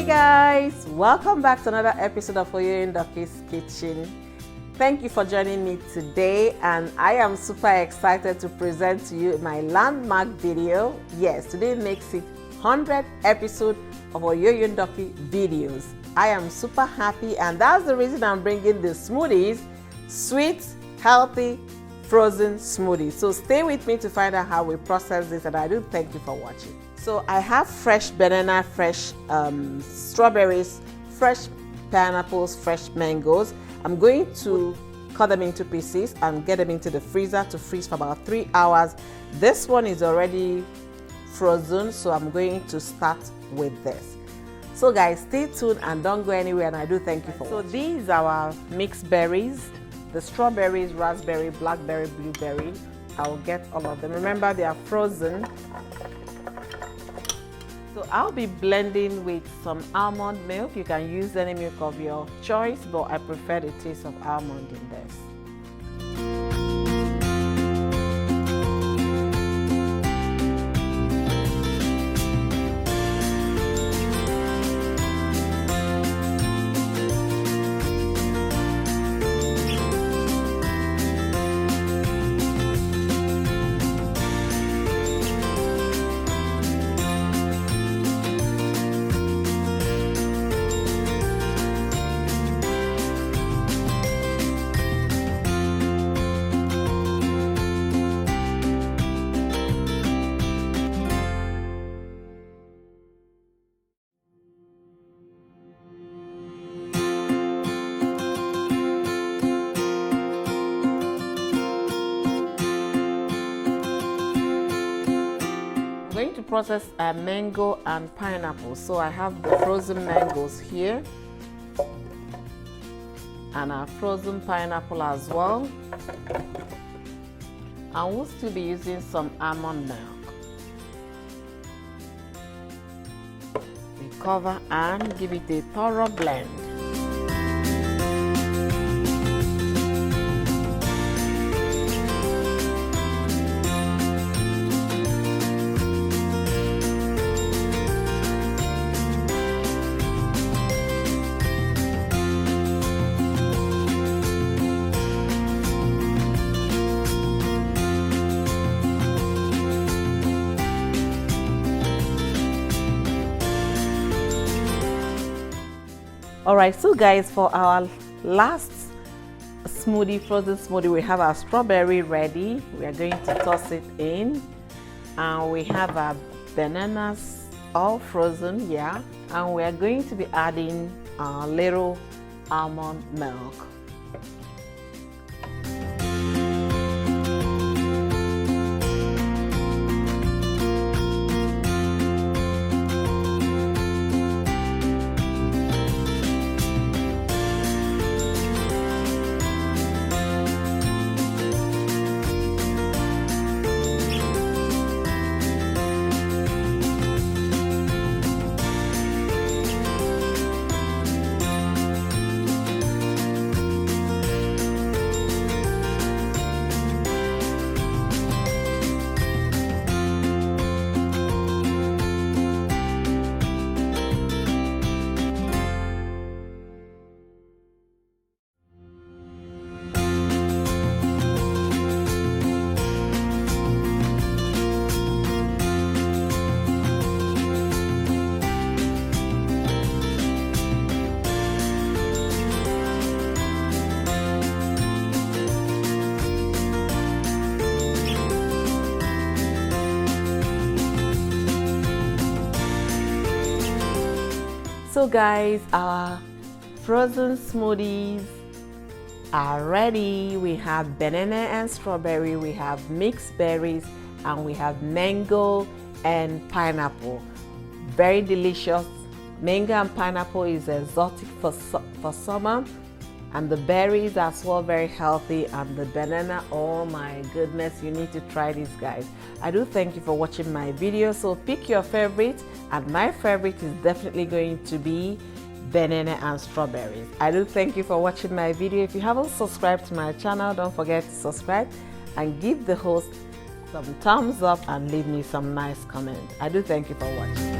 guys, welcome back to another episode of Oyo in Doki's Kitchen. Thank you for joining me today, and I am super excited to present to you my landmark video. Yes, today makes it 100th episode of Oyo in Doki videos. I am super happy, and that's the reason I'm bringing the smoothies, sweet, healthy, frozen smoothies. So stay with me to find out how we process this, and I do thank you for watching. So I have fresh banana, fresh strawberries, fresh pineapples, fresh mangoes. I'm going to cut them into pieces and get them into the freezer to freeze for about 3 hours. This one is already frozen, so I'm going to start with this. So guys, stay tuned and don't go anywhere, and I do thank you for watching. So these are our mixed berries, the strawberries, raspberry, blackberry, blueberry. I'll get all of them. Remember, they are frozen. So I'll be blending with some almond milk. You can use any milk of your choice, but I prefer the taste of almond in this. I'm going to process a mango and pineapple. So I have the frozen mangoes here and a frozen pineapple as well. And we'll still be using some almond milk. We cover and give it a thorough blend. Alright, so guys, for our last smoothie, frozen smoothie, we have our strawberry ready. We are going to toss it in, and we have our bananas all frozen, yeah, and we are going to be adding a little almond milk. So guys, our frozen smoothies are ready. We have banana and strawberry, we have mixed berries, and we have mango and pineapple. Very delicious. Mango and pineapple is exotic for summer, and the berries as well, very healthy, and the banana, oh my goodness, you need to try this, guys. I do thank you for watching my video. So pick your favorite, and my favorite is definitely going to be banana and strawberries. I do thank you for watching my video. If you haven't subscribed to my channel, don't forget to subscribe and give the host some thumbs up and leave me some nice comments. I do thank you for watching.